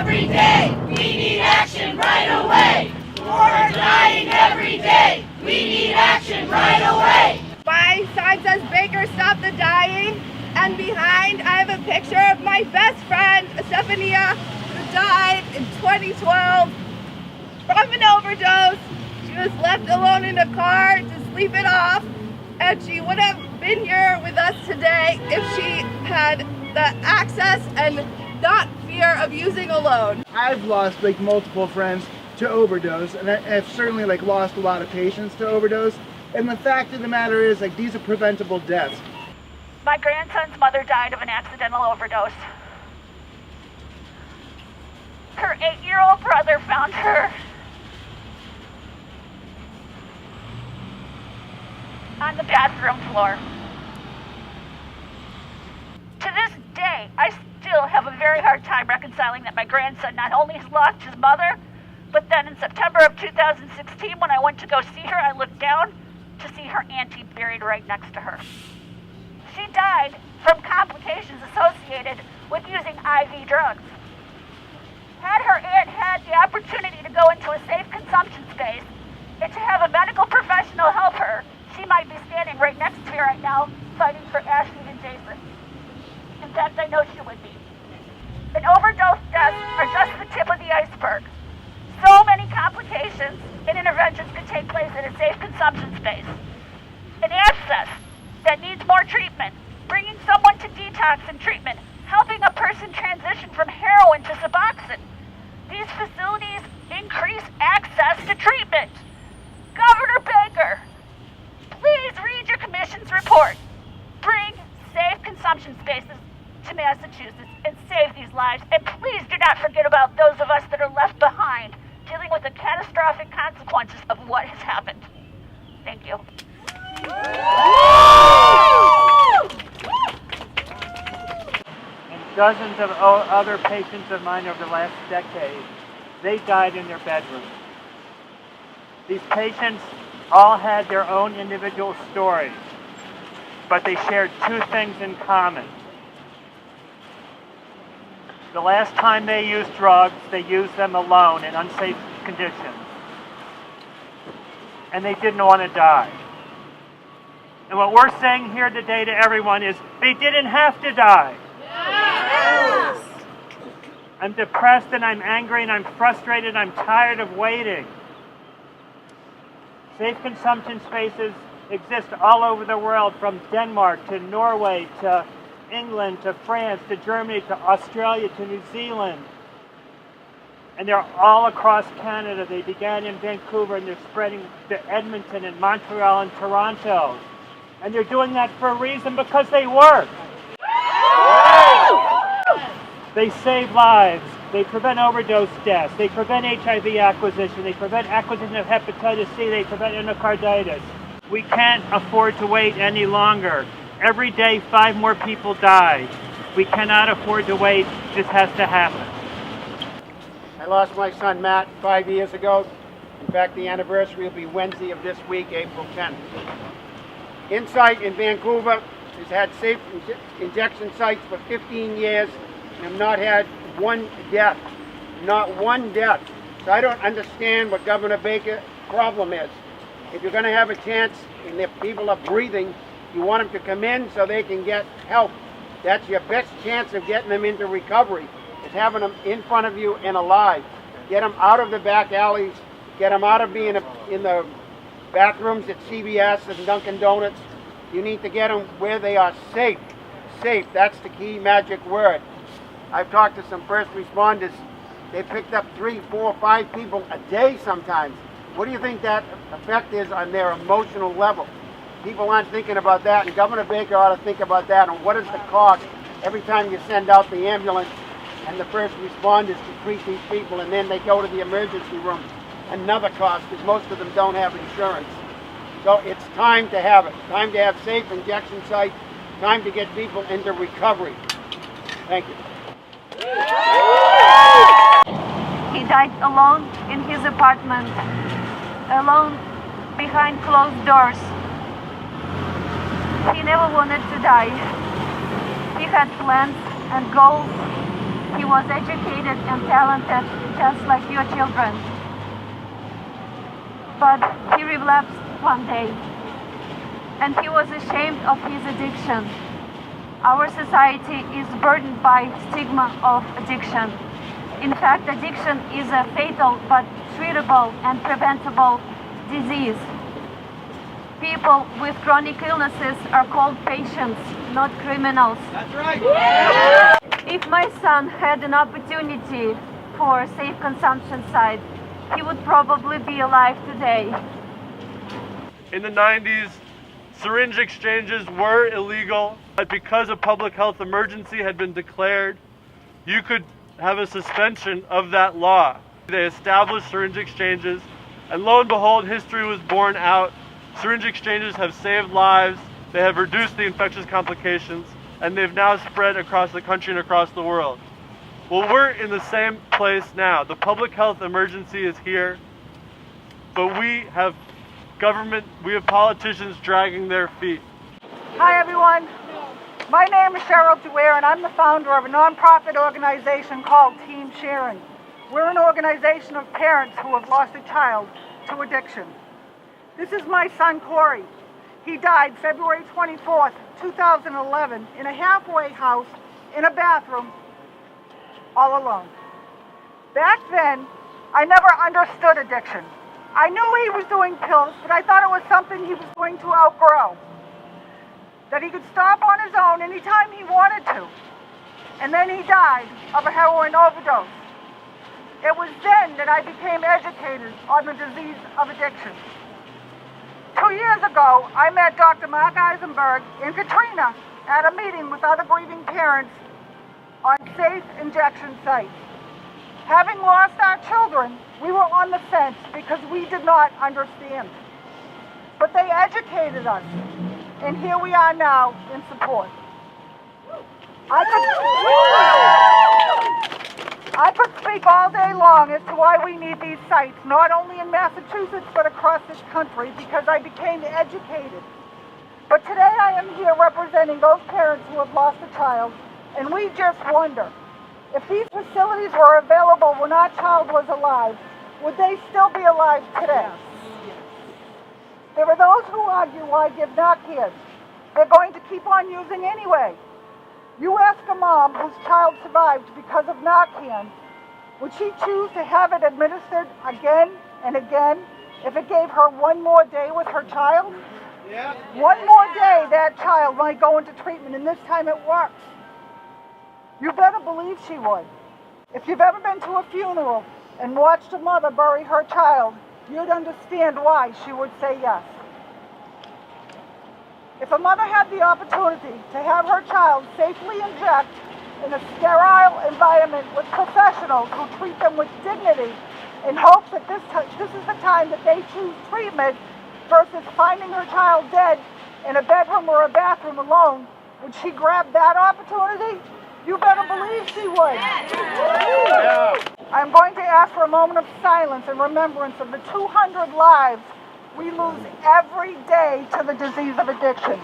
every day. We need action right away. More are dying every day. We need action right away. My sign says Baker Stop the Dying, and behind I have a picture of my best friend, Stephania, who died in 2012 from an overdose. She was left alone in a car to sleep it off, and she would have been here with us today if she had the access and not fear of using alone. I've lost multiple friends to overdose, and I've certainly lost a lot of patients to overdose. And the fact of the matter is, these are preventable deaths. My grandson's mother died of an accidental overdose. Her 8-year-old brother found her on the bathroom floor. To this day, I still have a very hard time reconciling that my grandson not only has lost his mother, but then in September of 2016, when I went to go see her, I looked down to see her auntie buried right next to her. She died from complications associated with using IV drugs. Had her aunt had the opportunity to go into a safe consumption space and to have a medical professional help her, she might be standing right next to me right now fighting for Ashley and Jason. In fact, I know she would be. And overdose deaths are just the tip of the iceberg. So many complications and interventions could take place in a safe consumption space. An abscess that needs more treatment, bringing someone to detox and treatment, helping a person transition from heroin to Suboxone. These facilities increase access to treatment. Governor Baker, please read your commission's report. Bring safe consumption spaces to Massachusetts and save these lives. And please do not forget about those of us that are left behind, dealing with the catastrophic consequences of what has happened. Thank you. And dozens of other patients of mine over the last decade, they died in their bedrooms. These patients all had their own individual stories, but they shared two things in common. The last time they used drugs, they used them alone in unsafe conditions. And they didn't want to die. And what we're saying here today to everyone is, they didn't have to die. Yes! I'm depressed and I'm angry and I'm frustrated. I'm tired of waiting. Safe consumption spaces exist all over the world, from Denmark to Norway to England to France to Germany to Australia to New Zealand. And they're all across Canada. They began in Vancouver and they're spreading to Edmonton and Montreal and Toronto. And they're doing that for a reason, because they work. They save lives. They prevent overdose deaths. They prevent HIV acquisition. They prevent acquisition of hepatitis C. They prevent endocarditis. We can't afford to wait any longer. Every day, 5 more people die. We cannot afford to wait. This has to happen. I lost my son Matt 5 years ago. In fact, the anniversary will be Wednesday of this week, April 10th. Insight in Vancouver has had safe injection sites for 15 years and have not had one death. Not one death. So I don't understand what Governor Baker's problem is. If you're going to have a chance and if people are breathing, you want them to come in so they can get help. That's your best chance of getting them into recovery, is having them in front of you and alive. Get them out of the back alleys. Get them out of being in the bathrooms at CVS and Dunkin' Donuts. You need to get them where they are safe. Safe, that's the key magic word. I've talked to some first responders. They picked up 3, 4, 5 people a day sometimes. What do you think that effect is on their emotional level? People aren't thinking about that, and Governor Baker ought to think about that. And what is the cost every time you send out the ambulance and the first responders to treat these people, and then they go to the emergency room? Another cost, because most of them don't have insurance. So it's time to have it. Time to have safe injection sites. Time to get people into recovery. Thank you. He died alone in his apartment, alone behind closed doors. He never wanted to die. He had plans and goals He was educated and talented, just like your children. But he relapsed one day, and he was ashamed of his addiction. Our society is burdened by stigma of addiction. In fact, addiction is a fatal but treatable and preventable disease. People with chronic illnesses are called patients, not criminals. That's right. If my son had an opportunity for a safe consumption site, he would probably be alive today. In the 90s, syringe exchanges were illegal, but because a public health emergency had been declared, you could have a suspension of that law. They established syringe exchanges, and lo and behold, history was borne out. Syringe exchanges have saved lives, they have reduced the infectious complications, and they've now spread across the country and across the world. Well, we're in the same place now. The public health emergency is here, but we have government, we have politicians dragging their feet. Hi everyone, my name is Cheryl Dwyer and I'm the founder of a nonprofit organization called Team Sharing. We're an organization of parents who have lost a child to addiction. This is my son Corey. He died February 24th, 2011 in a halfway house in a bathroom all alone. Back then, I never understood addiction. I knew he was doing pills, but I thought it was something he was going to outgrow. That he could stop on his own anytime he wanted to. And then he died of a heroin overdose. It was then that I became educated on the disease of addiction. 2 years ago, I met Dr. Mark Eisenberg and Katrina at a meeting with other grieving parents on safe injection sites. Having lost our children, we were on the fence because we did not understand. But they educated us, and here we are now in support. I could speak all day long as to why we need these sites, not only in Massachusetts, but across this country, because I became educated. But today I am here representing those parents who have lost a child, and we just wonder, if these facilities were available when our child was alive, would they still be alive today? There are those who argue, why give Narcan? They're going to keep on using anyway. You ask a mom whose child survived because of Narcan, would she choose to have it administered again and again if it gave her one more day with her child? Yeah. One more day that child might go into treatment, and this time it works. You better believe she would. If you've ever been to a funeral and watched a mother bury her child, you'd understand why she would say yes. If a mother had the opportunity to have her child safely inject in a sterile environment with professionals who treat them with dignity in hopes that this is the time that they choose treatment versus finding her child dead in a bedroom or a bathroom alone, would she grab that opportunity? You better believe she would. Yeah. I'm going to ask for a moment of silence in remembrance of the 200 lives we lose every day to the disease of addiction.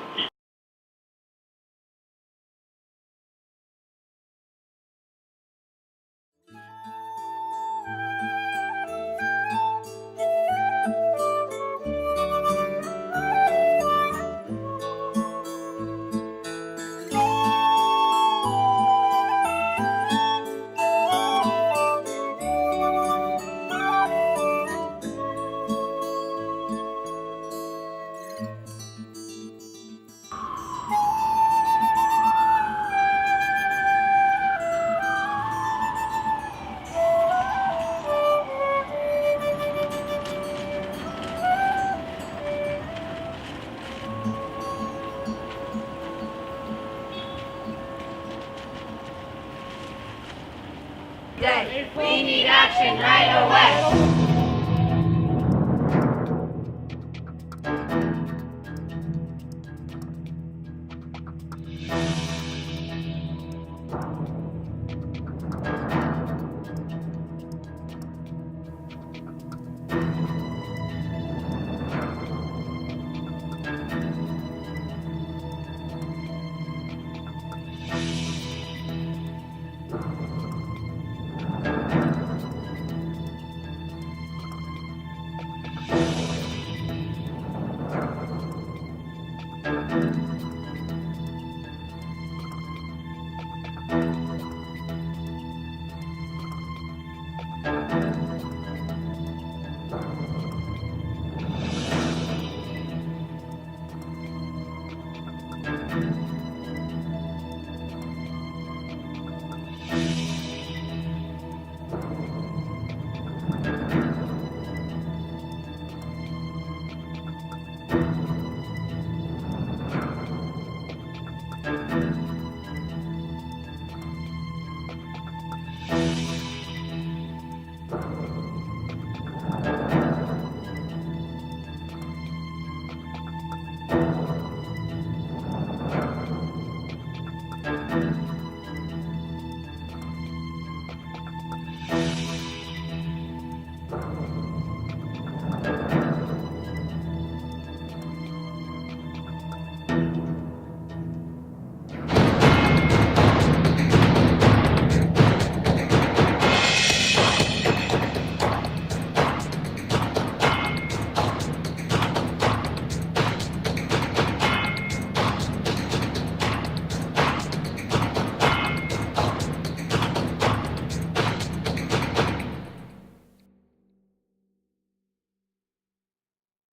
We need action right away.